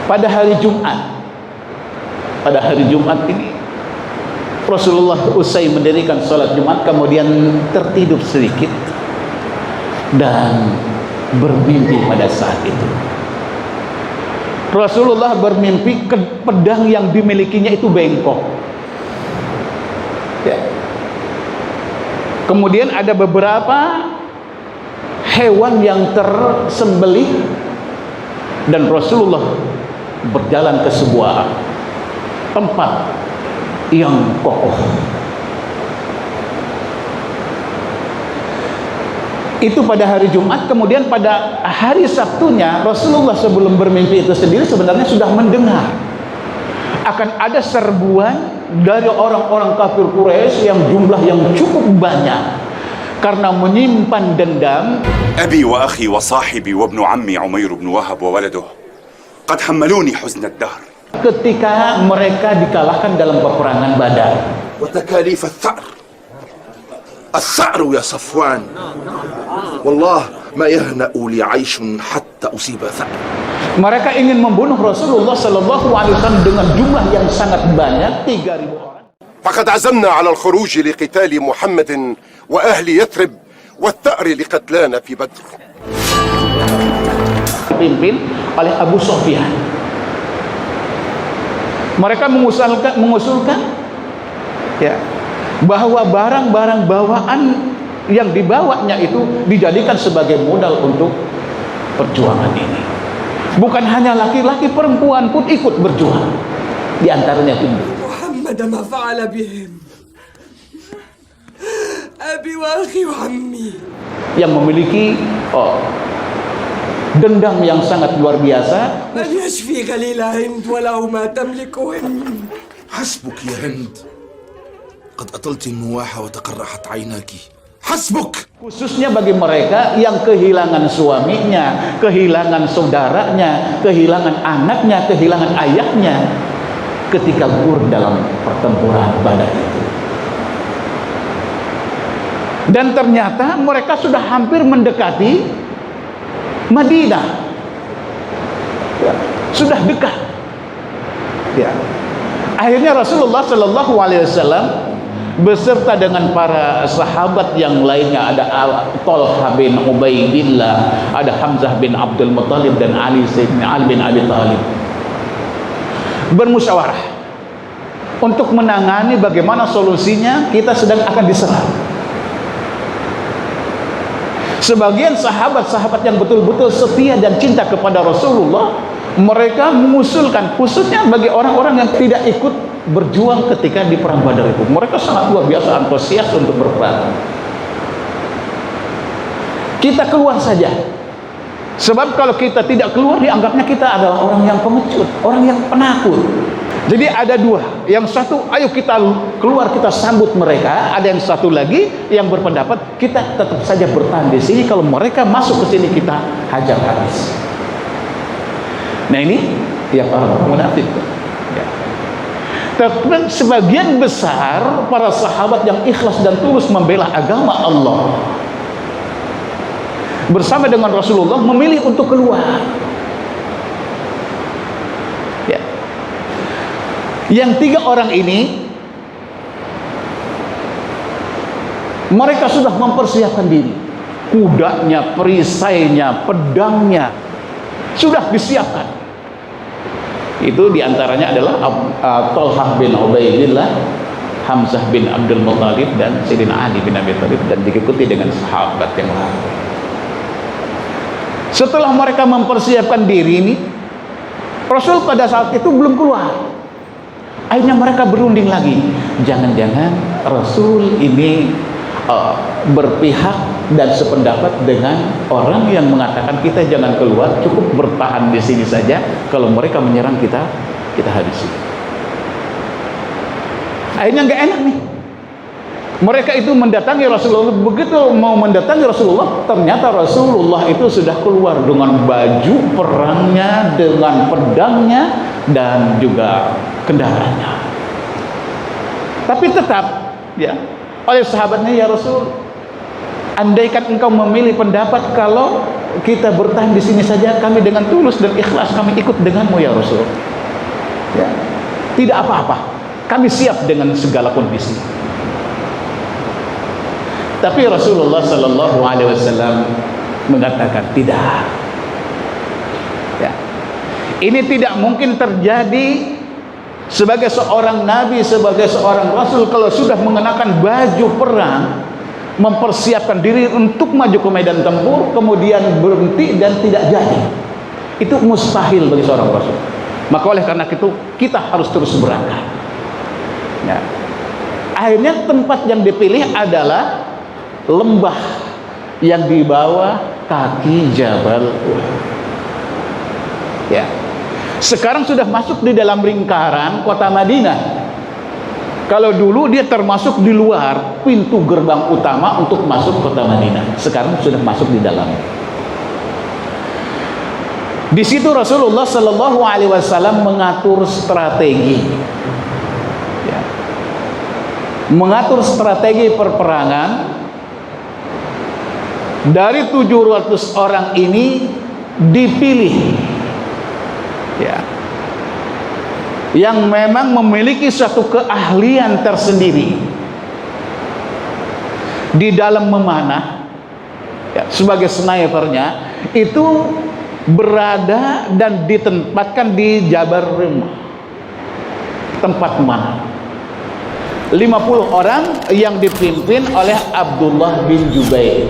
pada hari Jumat ini Rasulullah usai mendirikan sholat Jumat kemudian tertidur sedikit dan bermimpi pada saat itu. Rasulullah bermimpi pedang yang dimilikinya itu bengkok. Ya. Kemudian ada beberapa hewan yang tersembelih dan Rasulullah berjalan ke sebuah tempat yang kokoh. Itu pada hari Jumat. Kemudian pada hari Sabtunya Rasulullah sebelum bermimpi itu sendiri sebenarnya sudah mendengar akan ada serbuan dari orang-orang kafir Quraisy yang jumlah yang cukup banyak karena menyimpan dendam. Abi wa akhi wa sahibi wa ibnu ammi Umair bin Wahab wa waladuh qad hammaluni huzn ad-dahr. Ketika mereka dikalahkan dalam peperangan Badar. Wa takalif ath-tha'r. الثأر يا صفوان والله ما يهنأ لي عيش حتى أصيب ثأر. Mereka ingin membunuh Rasulullah sallallahu alaihi wasallam dengan jumlah yang sangat banyak, 3.000 orang. فقد عزمنا على الخروج لقتال محمد وأهل يثرب والثأر لقتلانا في بدر. Dipimpin oleh Abu Sufyan. Mereka mengusulkan ya, bahwa barang-barang bawaan yang dibawanya itu dijadikan sebagai modal untuk perjuangan ini. Bukan hanya laki-laki, perempuan pun ikut berjuang. Di antaranya itu Muhammad ma fa'ala bihim. Abi wa akhi wa ammi. Yang memiliki dendam yang sangat luar biasa. Man yashfi qalila Hind walau ma tamliku Hind. حسبك يا هند قد أطلت النواح وتقرحت عيناك حسبك. Khususnya bagi mereka yang kehilangan suaminya, kehilangan saudaranya, kehilangan anaknya, kehilangan ayahnya ketika gugur dalam pertempuran Badar itu. Dan ternyata mereka sudah hampir mendekati Madinah. Ya, sudah dekat. Ya. Akhirnya Rasulullah Shallallahu Alaihi Wasallam beserta dengan para sahabat yang lainnya, ada Thalhah bin Ubaidillah, ada Hamzah bin Abdul Muttalib dan Ali bin Abi Thalib, bermusyawarah untuk menangani bagaimana solusinya kita sedang akan diserang. Sebagian sahabat-sahabat yang betul-betul setia dan cinta kepada Rasulullah, mereka mengusulkan, khususnya bagi orang-orang yang tidak ikut berjuang ketika di perang Badar itu, mereka sangat luar biasa antusias untuk berperang. Kita keluar saja, sebab kalau kita tidak keluar dianggapnya kita adalah orang yang pengecut, orang yang penakut. Jadi ada dua, yang satu ayo kita keluar, kita sambut mereka. Ada yang satu lagi yang berpendapat kita tetap saja bertahan di sini, kalau mereka masuk ke sini kita hajar habis. Nah ini yang orang munafik. Ya. Tapi sebagian besar para sahabat yang ikhlas dan tulus membela agama Allah bersama dengan Rasulullah memilih untuk keluar. Ya. Yang 3 orang ini mereka sudah mempersiapkan diri, kudanya, perisainya, pedangnya sudah disiapkan. Itu diantaranya adalah Thalhah bin Ubaidillah, Hamzah bin Abdul Muttalib dan Sayyidina Ali bin Abi Thalib, dan diikuti dengan sahabat yang lain. Setelah mereka mempersiapkan diri ini, Rasul pada saat itu belum keluar. Akhirnya mereka berunding lagi, jangan-jangan Rasul ini berpihak dan sependapat dengan orang yang mengatakan kita jangan keluar, cukup bertahan di sini saja, kalau mereka menyerang kita habisi. Akhirnya nggak enak nih, mereka itu mendatangi Rasulullah. Begitu mau mendatangi Rasulullah, ternyata Rasulullah itu sudah keluar dengan baju perangnya, dengan pedangnya dan juga kendaraannya. Tapi tetap ya oleh sahabatnya, ya Rasul, andaikan engkau memilih pendapat kalau kita bertahan di sini saja, kami dengan tulus dan ikhlas kami ikut denganmu ya Rasul. Ya. Tidak apa-apa, kami siap dengan segala kondisi. Tapi Rasulullah Sallallahu Alaihi Wasallam mengatakan tidak. Ya. Ini tidak mungkin terjadi sebagai seorang nabi, sebagai seorang rasul kalau sudah mengenakan baju perang, mempersiapkan diri untuk maju ke medan tempur, kemudian berhenti dan tidak jadi. Itu mustahil bagi seorang rasul. Maka oleh karena itu kita harus terus berangkat. Ya. Akhirnya tempat yang dipilih adalah lembah yang di bawah kaki Jabal Uhud. Ya. Sekarang sudah masuk di dalam lingkaran kota Madinah. Kalau dulu dia termasuk di luar pintu gerbang utama untuk masuk kota Madinah. Sekarang sudah masuk di dalam. Di situ Rasulullah Sallallahu Alaihi Wasallam mengatur strategi. Ya. Mengatur strategi perperangan. Dari 700 orang ini dipilih, ya, yang memang memiliki suatu keahlian tersendiri di dalam memanah, ya, sebagai snipernya itu berada dan ditempatkan di Jabal Rimah, tempat memanah. 50 orang yang dipimpin oleh Abdullah bin Jubair.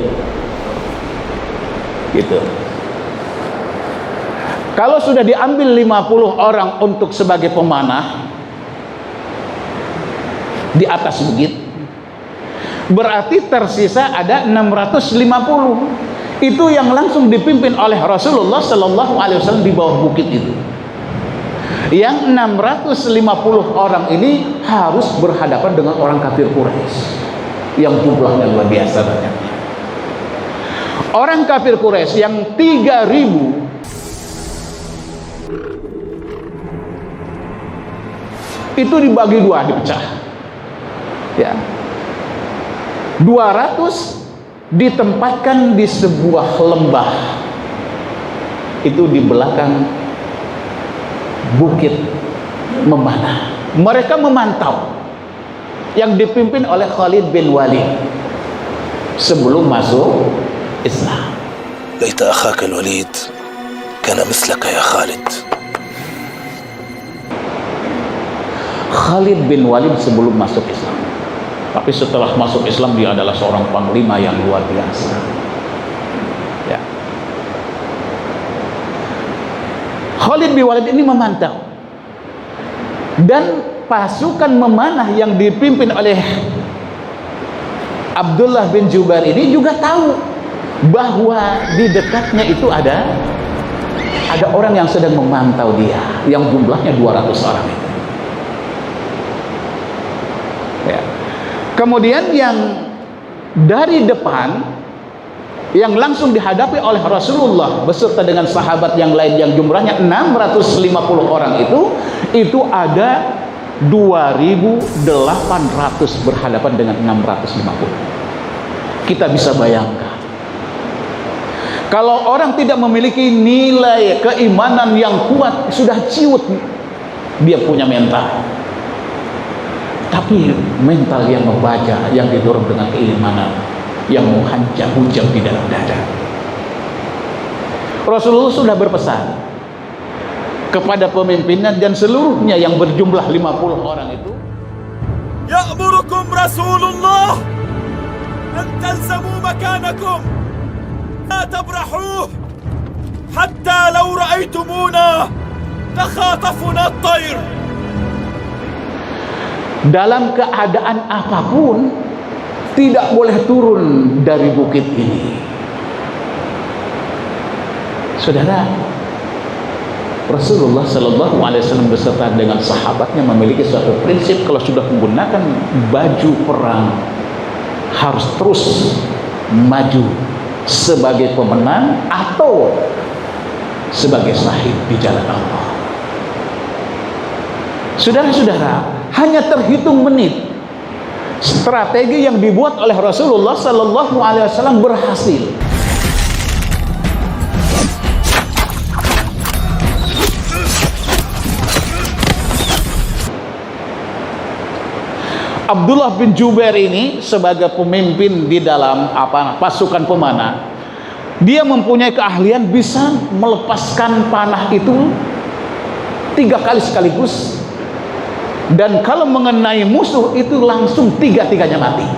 Gitu. Kalau sudah diambil 50 orang untuk sebagai pemanah di atas bukit, berarti tersisa ada 650. Itu yang langsung dipimpin oleh Rasulullah Sallallahu Alaihi Wasallam di bawah bukit itu. Yang 650 orang ini harus berhadapan dengan orang kafir Quraisy yang jumlahnya luar biasa banyaknya. Orang kafir Quraisy yang 3.000 itu dibagi dua, dipecah. Ya. 200 ditempatkan di sebuah lembah. Itu di belakang bukit memanah. Mereka memantau, yang dipimpin oleh Khalid bin Walid sebelum masuk Islam. ليت أخاك الوليد كان مثلك يا خالد. Khalid bin Walid sebelum masuk Islam, tapi setelah masuk Islam dia adalah seorang panglima yang luar biasa. Ya. Khalid bin Walid ini memantau, dan pasukan memanah yang dipimpin oleh Abdullah bin Jubair ini juga tahu bahwa di dekatnya itu ada orang yang sedang memantau dia, yang jumlahnya 200 orang itu. Ya. Kemudian yang dari depan yang langsung dihadapi oleh Rasulullah beserta dengan sahabat yang lain yang jumlahnya 650 orang itu ada 2.800 berhadapan dengan 650. Kita bisa bayangkan, kalau orang tidak memiliki nilai keimanan yang kuat, sudah ciut dia punya mental. Tapi mental yang membaca, yang didorong dengan keimanan, yang menghujam di dalam dada. Rasulullah sudah berpesan kepada pemimpinnya dan seluruhnya yang berjumlah 50 orang itu. Ya'murukum Rasulullah an talzamu makanakum. لا تبرحوه حتى لو رأيتمونا تخاطفنا الطير. Dalam keadaan apapun tidak boleh turun dari bukit ini. Saudara, Rasulullah Sallallahu Alaihi Wasallam beserta dengan sahabatnya memiliki suatu prinsip, kalau sudah menggunakan baju perang harus terus maju sebagai pemenang atau sebagai syahid di jalan Allah. Saudara-saudara, hanya terhitung menit strategi yang dibuat oleh Rasulullah Sallallahu Alaihi Wasallam berhasil. Abdullah bin Jubair ini sebagai pemimpin di dalam pasukan pemanah, dia mempunyai keahlian bisa melepaskan panah itu 3 kali sekaligus, dan kalau mengenai musuh itu langsung 3-tiganya mati.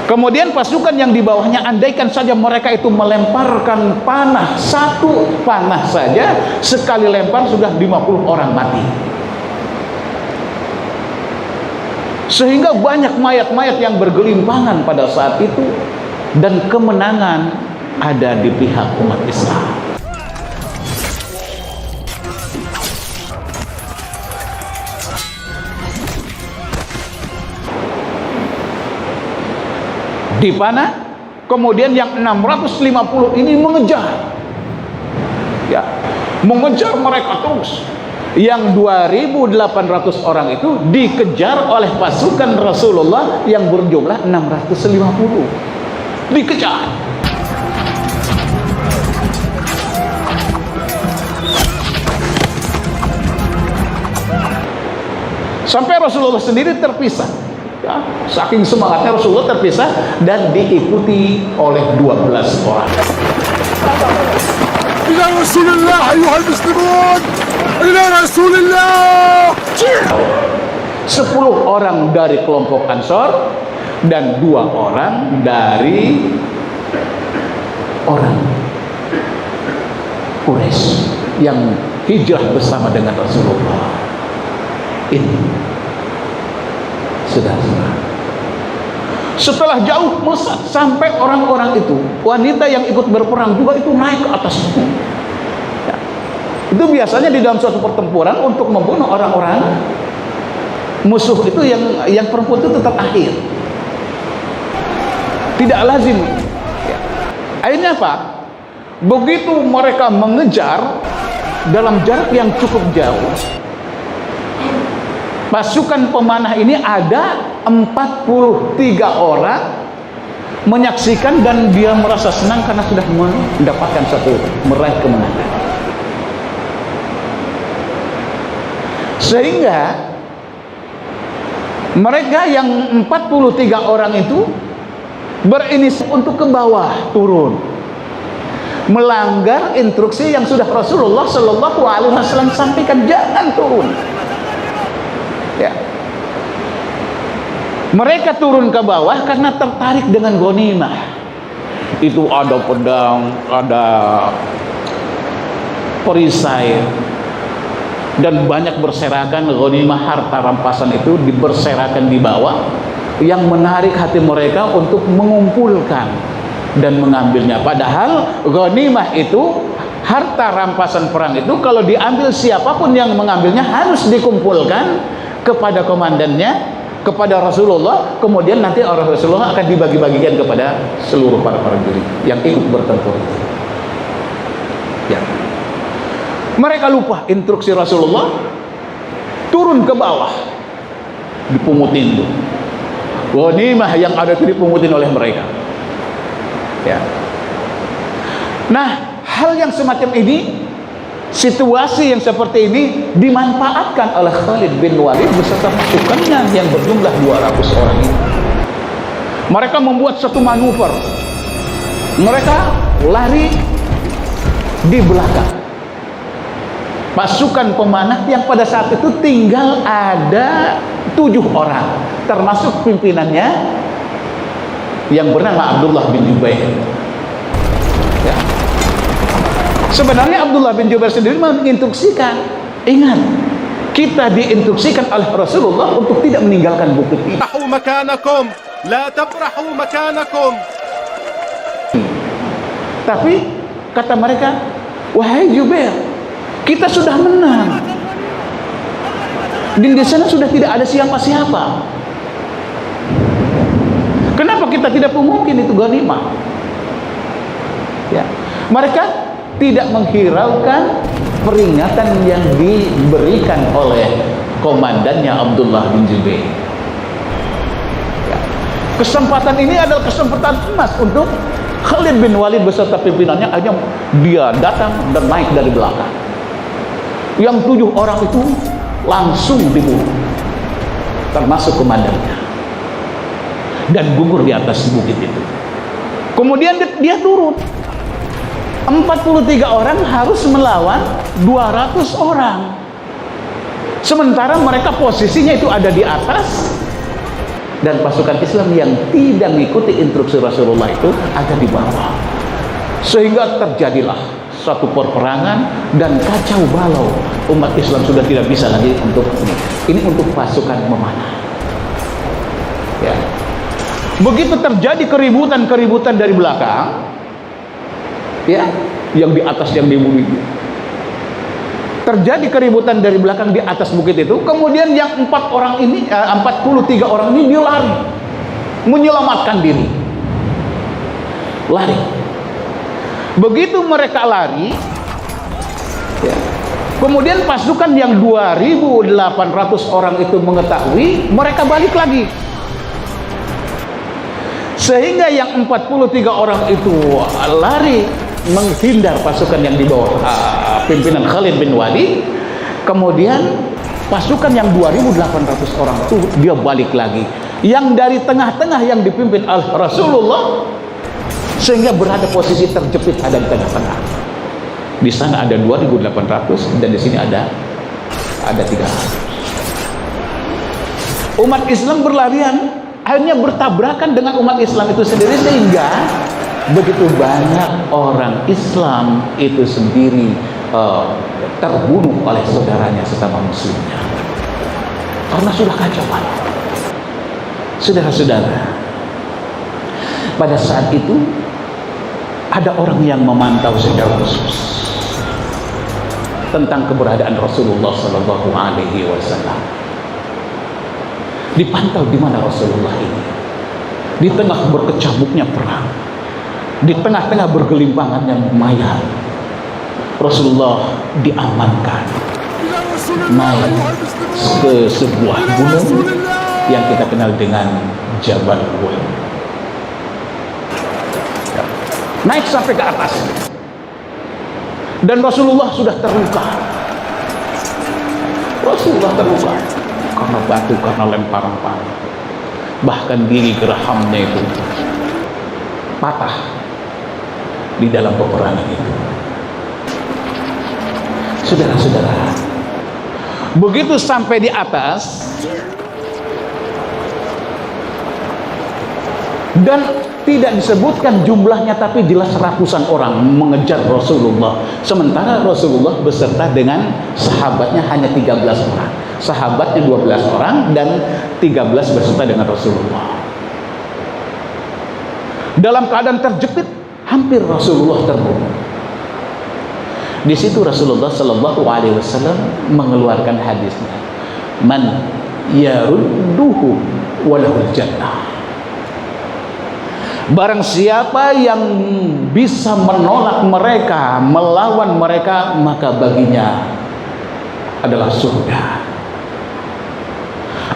Kemudian pasukan yang di bawahnya, andaikan saja mereka itu melemparkan panah, 1 panah saja, sekali lempar sudah 50 orang mati. Sehingga banyak mayat-mayat yang bergelimpangan pada saat itu, dan kemenangan ada di pihak umat Islam. Dipanah, kemudian yang 650 ini mengejar, ya, mengejar mereka terus. Yang 2.800 orang itu dikejar oleh pasukan Rasulullah yang berjumlah 650, dikejar. Sampai Rasulullah sendiri terpisah. Ya, saking semangatnya Rasulullah terpisah dan diikuti oleh 12 orang. إلى رسول الله أيها المسلمون إلى رسول الله. 10 orang dari kelompok Ansor dan 2 orang dari orang Quraisy yang hijrah bersama dengan Rasulullah. Ini saudara-saudara, setelah jauh melesat sampai orang-orang itu, wanita yang ikut berperang juga itu naik ke atas itu. Ya. Itu biasanya di dalam suatu pertempuran untuk membunuh orang-orang musuh itu yang perempuan itu tetap akhir, tidak lazim. Ya. Akhirnya apa? Begitu mereka mengejar dalam jarak yang cukup jauh, pasukan pemanah ini ada 43 orang menyaksikan, dan dia merasa senang karena sudah mendapatkan meraih kemenangan. Sehingga mereka yang 43 orang itu berinisiatif untuk ke bawah turun, melanggar instruksi yang sudah Rasulullah Shallallahu Alaihi Wasallam sampaikan, jangan turun. Ya. Mereka turun ke bawah karena tertarik dengan ghanimah. Itu ada pedang, ada perisai, dan banyak berserakan ghanimah, harta rampasan itu diberserakan di bawah, yang menarik hati mereka untuk mengumpulkan dan mengambilnya. Padahal ghanimah itu, harta rampasan perang itu, kalau diambil siapapun yang mengambilnya harus dikumpulkan kepada komandannya, kepada Rasulullah, kemudian nanti orang Rasulullah akan dibagi-bagikan kepada seluruh para prajurit yang ikut bertempur. Ya. Mereka lupa instruksi Rasulullah, turun ke bawah, dipungutin tuh. Ghanimah yang ada itu dipungutin oleh mereka. Ya. Nah, hal yang semacam ini, situasi yang seperti ini dimanfaatkan oleh Khalid bin Walid beserta pasukannya yang berjumlah 200 orang ini. Mereka membuat satu manuver. Mereka lari di belakang pasukan pemanah yang pada saat itu tinggal ada 7 orang, termasuk pimpinannya yang bernama Abdullah bin Jubair. Ya. Sebenarnya Abdullah bin Jubair sendiri menginstruksikan, ingat, kita diinstruksikan oleh Rasulullah untuk tidak meninggalkan bukit ini. Tapi kata mereka, wahai Jubair, kita sudah menang. Di sana sudah tidak ada siapa-siapa. Kenapa kita tidak mungkin itu ghanimah? Ya. Mereka tidak menghiraukan peringatan yang diberikan oleh komandannya Abdullah bin Jubair. Ya. Kesempatan ini adalah kesempatan emas untuk Khalid bin Walid beserta pimpinannya. Akhirnya dia datang dan naik dari belakang. Yang 7 orang itu langsung dibunuh, termasuk komandannya, dan gugur di atas bukit itu. Kemudian dia turun. 43 orang harus melawan 200 orang. Sementara mereka posisinya itu ada di atas, dan pasukan Islam yang tidak mengikuti instruksi Rasulullah itu ada di bawah. Sehingga terjadilah suatu peperangan dan kacau balau. Umat Islam sudah tidak bisa lagi untuk ini untuk pasukan memanah. Ya. Begitu terjadi keributan dari belakang, ya, yang di atas yang dibunuh. Terjadi keributan dari belakang di atas bukit itu. Kemudian yang 43 orang ini dia lari, menyelamatkan diri, lari. Begitu mereka lari, ya, kemudian pasukan yang 2.800 orang itu mengetahui, mereka balik lagi. Sehingga yang 43 orang itu lari menghindar pasukan yang di bawah pimpinan Khalid bin Walid. Kemudian pasukan yang 2.800 orang itu dia balik lagi, yang dari tengah-tengah yang dipimpin oleh Rasulullah, sehingga berada posisi terjepit ada di tengah-tengah. Di sana ada 2.800 dan di sini ada 300. Umat Islam berlarian, akhirnya bertabrakan dengan umat Islam itu sendiri, sehingga begitu banyak orang Islam itu sendiri terbunuh oleh saudaranya sesama muslimnya, karena sudah kacau balau. Saudara-saudara, pada saat itu ada orang yang memantau secara khusus tentang keberadaan Rasulullah Sallallahu Alaihi Wasallam. Dipantau di mana Rasulullah ini, di tengah berkecamuknya perang, di tengah-tengah bergelimpangannya mayat, Rasulullah diamankan naik ke sebuah gunung yang kita kenal dengan Jabal Uhud. Naik sampai ke atas, dan Rasulullah sudah terluka. Rasulullah terluka karena batu, karena lemparan panah, bahkan diri gerahamnya itu patah di dalam peperangan itu. Saudara-saudara, begitu sampai di atas, dan tidak disebutkan jumlahnya, tapi jelas ratusan orang mengejar Rasulullah. Sementara Rasulullah beserta dengan sahabatnya hanya 13 orang. Sahabatnya 12 orang dan 13 beserta dengan Rasulullah. Dalam keadaan terjepit, hampir Rasulullah terbunuh. Di situ Rasulullah Sallallahu Alaihi Wasallam mengeluarkan hadisnya, man yarudduhu walahul jannah. Barang siapa yang bisa menolak mereka, melawan mereka, maka baginya adalah surga.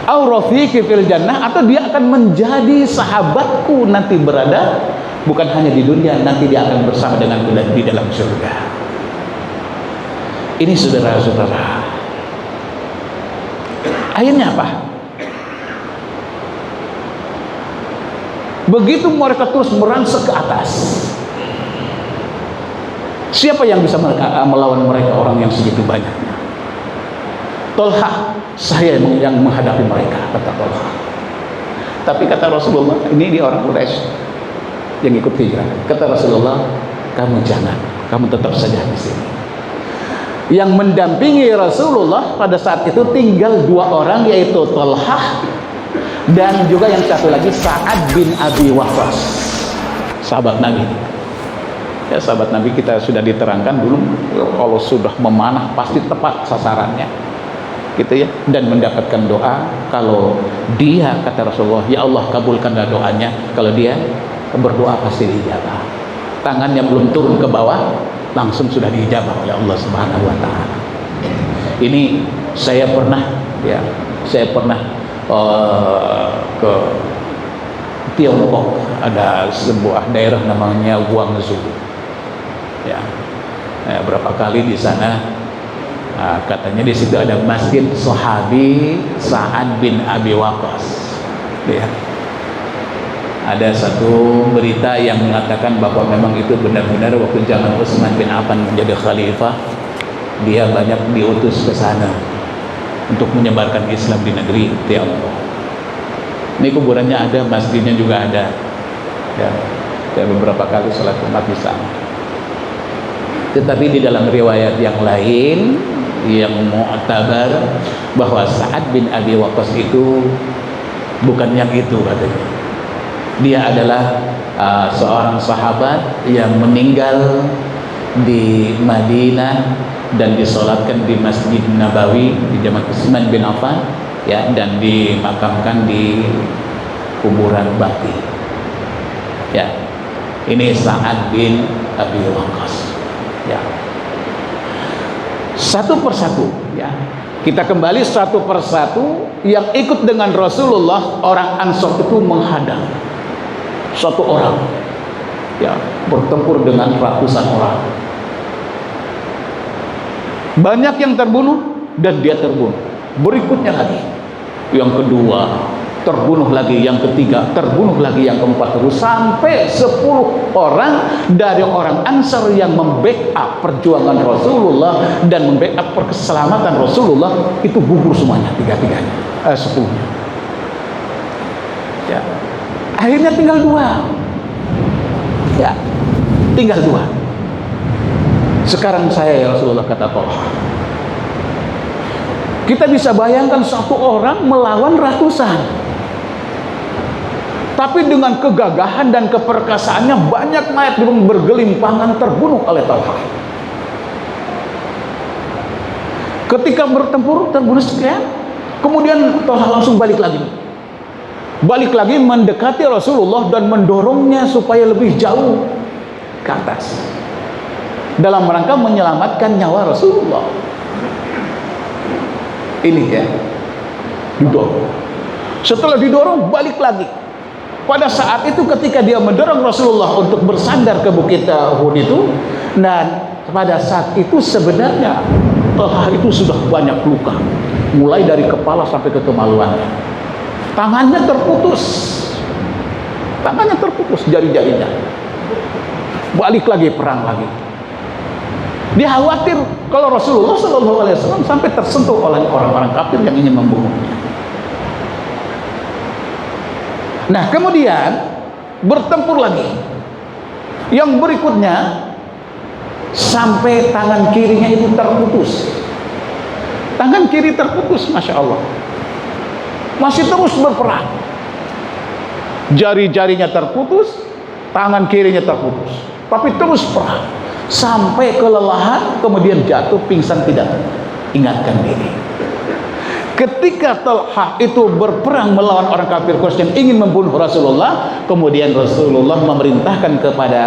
Au rafiqi fil jannah, atau dia akan menjadi sahabatku nanti berada, bukan hanya di dunia, nanti dia akan bersama dengan di dalam surga. Ini saudara-saudara, akhirnya apa? Begitu mereka terus merangsek ke atas, siapa yang bisa melawan mereka, orang yang segitu banyaknya? Tolha, saya yang menghadapi mereka, kata Tolha. Tapi kata Rasulullah, ini orang Quraisy yang ikut hijrah. Kata Rasulullah, kamu jangan, kamu tetap saja di sini. Yang mendampingi Rasulullah pada saat itu tinggal 2 orang, yaitu Tolha dan juga yang satu lagi Sa'ad bin Abi Waqqas, sahabat Nabi. Ya, sahabat Nabi kita sudah diterangkan dulu, kalau sudah memanah pasti tepat sasarannya, gitu ya, dan mendapatkan doa. Kalau dia, kata Rasulullah, ya Allah kabulkanlah doanya, kalau dia berdoa pasti diijabah. Tangannya belum turun ke bawah, langsung sudah diijabah oleh Allah Subhanahu wa Ta'ala. Ini saya pernah ke Tiongkok, ada sebuah daerah namanya Guangzhou. Ya, berapa kali di sana Katanya di situ ada masjid sahabi Sa'ad bin Abi Waqqas. Ya. Ada satu berita yang mengatakan bahwa memang itu benar-benar waktu zaman Utsman bin Affan menjadi khalifah, dia banyak diutus ke sana untuk menyebarkan Islam di negeri Tiongkok. Ini kuburannya ada, masjidnya juga ada. Ya, saya beberapa kali sholat Jumat di sana. Tetapi di dalam riwayat yang lain yang mu'tabar bahwa Sa'ad bin Abi Waqqas itu bukan yang itu katanya. Dia adalah seorang sahabat yang meninggal di Madinah dan disolatkan di Masjid Nabawi di zaman Utsman bin Affan, ya, dan dimakamkan di kuburan Baqi. Ya, ini Sa'ad bin Abi Waqqas. Ya, satu persatu, ya, kita kembali satu persatu. Yang ikut dengan Rasulullah, orang Ansor itu menghadang satu orang, ya, bertempur dengan ratusan orang. Banyak yang terbunuh dan dia terbunuh. Berikutnya lagi, yang kedua terbunuh lagi, yang ketiga terbunuh lagi, yang keempat, terus sampai 10 orang dari orang Ansar yang membackup perjuangan Rasulullah dan membackup keselamatan Rasulullah itu gugur semuanya, tiga-tiganya, 10-nya. Ya. Akhirnya tinggal 2. Ya, tinggal 2. Sekarang saya, ya Rasulullah, kata Tolha, kita bisa bayangkan satu orang melawan ratusan, tapi dengan kegagahan dan keperkasaannya banyak mayat bergelimpangan terbunuh oleh Tolha. Ketika bertempur terbunuh sekian, kemudian Tolha langsung balik lagi mendekati Rasulullah dan mendorongnya supaya lebih jauh ke atas dalam rangka menyelamatkan nyawa Rasulullah. Ini ya, didorong. Setelah didorong balik lagi. Pada saat itu ketika dia mendorong Rasulullah untuk bersandar ke bukit Uhud itu, dan pada saat itu sebenarnya Tolha itu sudah banyak luka, mulai dari kepala sampai ke kemaluannya. Tangannya terputus, jari-jarinya. Balik lagi, perang lagi. Dia khawatir kalau Rasulullah SAW sampai tersentuh oleh orang-orang kafir yang ingin membunuhnya. Nah, kemudian bertempur lagi. Yang berikutnya sampai tangan kirinya itu terputus. Tangan kiri terputus, Masya Allah. Masih terus berperang. Jari-jarinya terputus, tangan kirinya terputus, tapi terus perang sampai kelelahan, kemudian jatuh pingsan, tidak ingatkan diri. Ketika Tolha itu berperang melawan orang kafir Quraisy ingin membunuh Rasulullah, kemudian Rasulullah memerintahkan kepada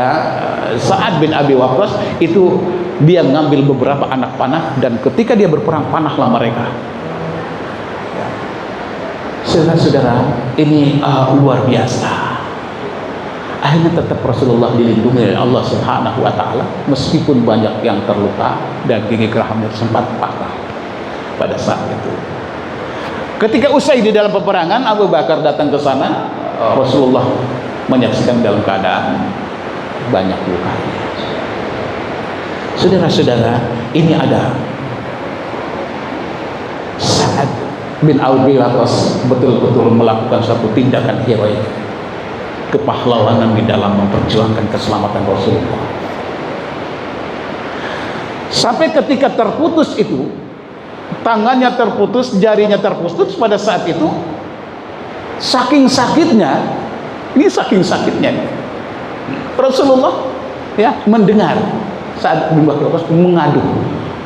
Sa'ad bin Abi Waqqas itu dia ngambil beberapa anak panah, dan ketika dia berperang panahlah mereka. Saudara-saudara, ini luar biasa. Akhirnya tetap Rasulullah dilindungi oleh Allah Subhanahu wa Ta'ala, meskipun banyak yang terluka dan gigi gerahmnya sempat patah pada saat itu. Ketika usai di dalam peperangan, Abu Bakar datang ke sana. Rasulullah menyaksikan dalam keadaan banyak luka. Saudara-saudara, ini ada Sa'ad bin Abi Waqqas betul-betul melakukan satu tindakan heroik, kepahlawanan di dalam memperjuangkan keselamatan Rasulullah. Sampai ketika terputus itu, tangannya terputus, jarinya terputus pada saat itu, saking sakitnya Rasulullah ya mendengar saat bin Waqqas mengadu,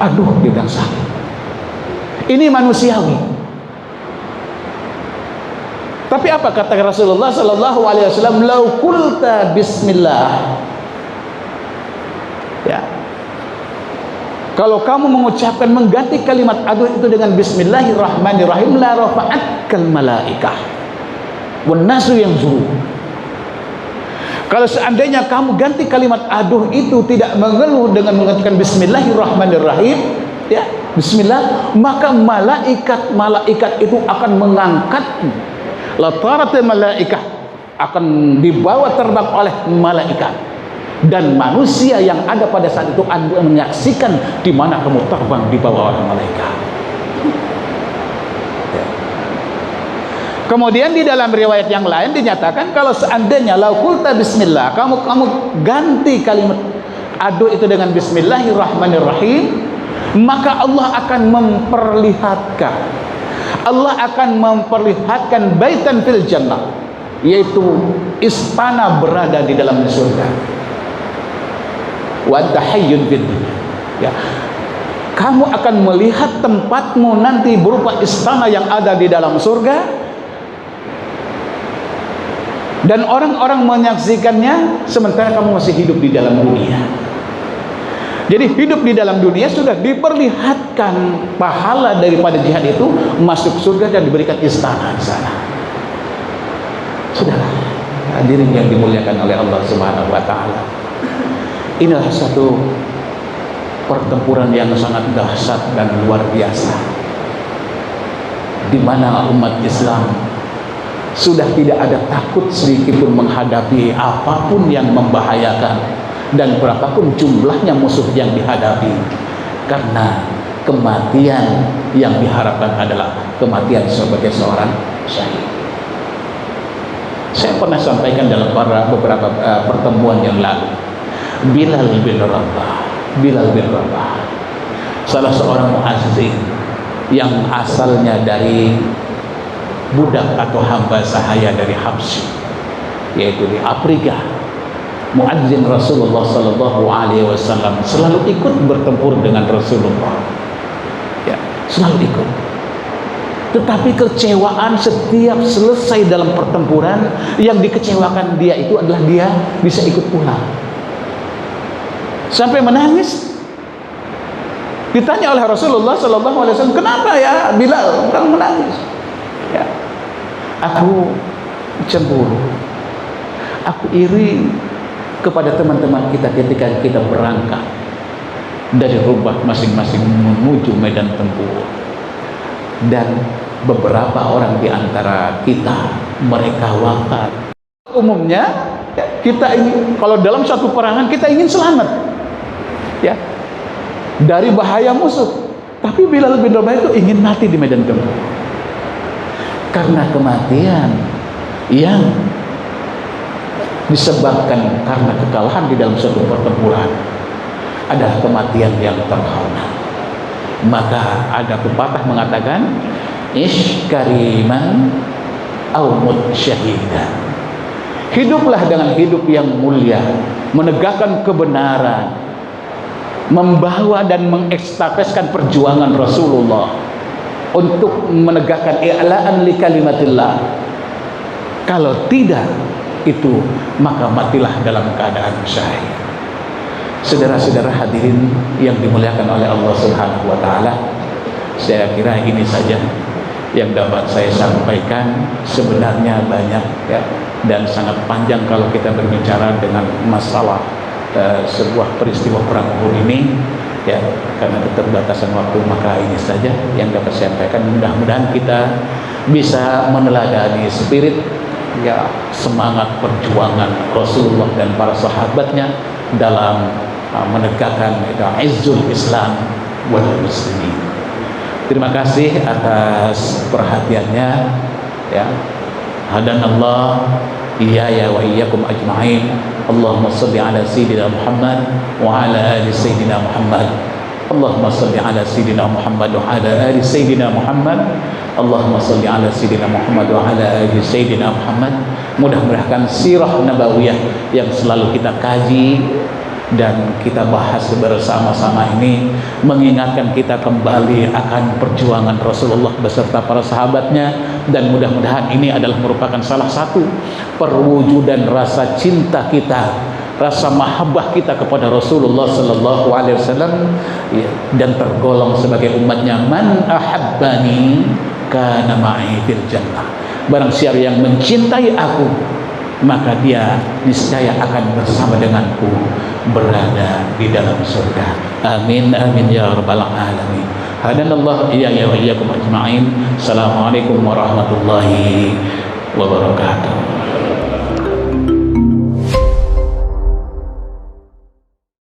aduh, dia bilang sakit. Ini manusiawi. Tapi apa kata Rasulullah sallallahu alaihi wasallam? Lau qulta bismillah. Ya. Kalau kamu mengucapkan mengganti kalimat aduh itu dengan bismillahirrahmanirrahim, la rafa'atkal malaikah wan nasu yanzuru. Kalau seandainya kamu ganti kalimat aduh itu tidak mengeluh dengan mengatakan bismillahirrahmanirrahim, ya, bismillah, maka malaikat itu akan mengangkatmu. Lataratul malaikah, akan dibawa terbang oleh malaikat, dan manusia yang ada pada saat itu menyaksikan di mana kamu terbang dibawa oleh malaikat. Kemudian di dalam riwayat yang lain dinyatakan kalau seandainya laukulta bismillah, kamu ganti kalimat adu itu dengan bismillahirrahmanirrahim, maka Allah akan memperlihatkan baitan fil jannah, yaitu istana berada di dalam surga. Wa tahayyun fid dunya, ya. Kamu akan melihat tempatmu nanti berupa istana yang ada di dalam surga, dan orang-orang menyaksikannya sementara kamu masih hidup di dalam dunia. Jadi hidup di dalam dunia sudah diperlihatkan pahala daripada jihad itu, masuk surga dan diberikan istana di sana. Sudahlah, hadirin yang dimuliakan oleh Allah Subhanahu wa taala. Inilah satu pertempuran yang sangat dahsyat dan luar biasa, di mana umat Islam sudah tidak ada takut sedikitpun menghadapi apapun yang membahayakan dan berapapun jumlahnya musuh yang dihadapi, karena kematian yang diharapkan adalah kematian sebagai seorang syahid. Saya pernah sampaikan dalam beberapa pertemuan yang lalu, Bilal bin Rabah, salah seorang muazzin yang asalnya dari budak atau hamba sahaya dari Habsyi, yaitu di Afrika. Muadzin Rasulullah sallallahu alaihi wasallam selalu ikut bertempur dengan Rasulullah, ya, selalu ikut. Tetapi kecewaan setiap selesai dalam pertempuran, yang dikecewakan dia itu adalah dia bisa ikut pulang, sampai menangis. Ditanya oleh Rasulullah sallallahu alaihi wasallam, kenapa ya Bilal kamu menangis? Ya, aku cemburu, aku iri kepada teman-teman kita ketika kita berangkat dari rumah masing-masing menuju medan tempur, dan beberapa orang di antara kita mereka wafat. Umumnya kita ingin, kalau dalam satu perangan kita ingin selamat, ya, dari bahaya musuh. Tapi Bilal bin Rabah itu ingin mati di medan tempur, karena kematian yang disebabkan karena kekalahan di dalam suatu pertempuran adalah kematian yang terhormat. Maka ada pepatah mengatakan, ish kariman au mut syahidan, hiduplah dengan hidup yang mulia, menegakkan kebenaran, membawa dan mengekstafaskan perjuangan Rasulullah untuk menegakkan i'la'an li kalimatillah. Kalau tidak itu, maka matilah dalam keadaan syahid. Saudara-saudara hadirin yang dimuliakan oleh Allah Subhanahu wa taala, saya kira ini saja yang dapat saya sampaikan. Sebenarnya banyak, ya, dan sangat panjang kalau kita berbicara dengan masalah sebuah peristiwa perang Uhud ini, ya, karena keterbatasan waktu, maka ini saja yang dapat saya sampaikan. Mudah-mudahan kita bisa meneladani spirit, ya, semangat perjuangan Rasulullah dan para sahabatnya dalam menegakkan izzul Islam wal muslimin. Terima kasih atas perhatiannya, ya. Hadanallah iyaya wa iyyakum ajma'in. Allahumma shalli ala sayyidina Muhammad wa ala ali sayyidina Muhammad. Allahumma shalli ala sayyidina Muhammad wa ala ali sayyidina Muhammad. Allahumma shalli ala sayyidina Muhammad wa ala ali sayyidina Muhammad. Mudah-mudahan sirah nabawiyah yang selalu kita kaji dan kita bahas bersama-sama ini mengingatkan kita kembali akan perjuangan Rasulullah beserta para sahabatnya, dan mudah-mudahan ini adalah merupakan salah satu perwujudan rasa cinta kita, rasa mahabbah kita kepada Rasulullah sallallahu alaihi wasallam, dan tergolong sebagai umatnya. Man ahabbani kana ma'i fil jannah. Barang siapa yang mencintai aku, maka dia niscaya akan bersama denganku berada di dalam surga. Amin amin ya rabbal alamin. Hadanallah iyaya wa iyyakum ajma'in. Assalamualaikum warahmatullahi wabarakatuh.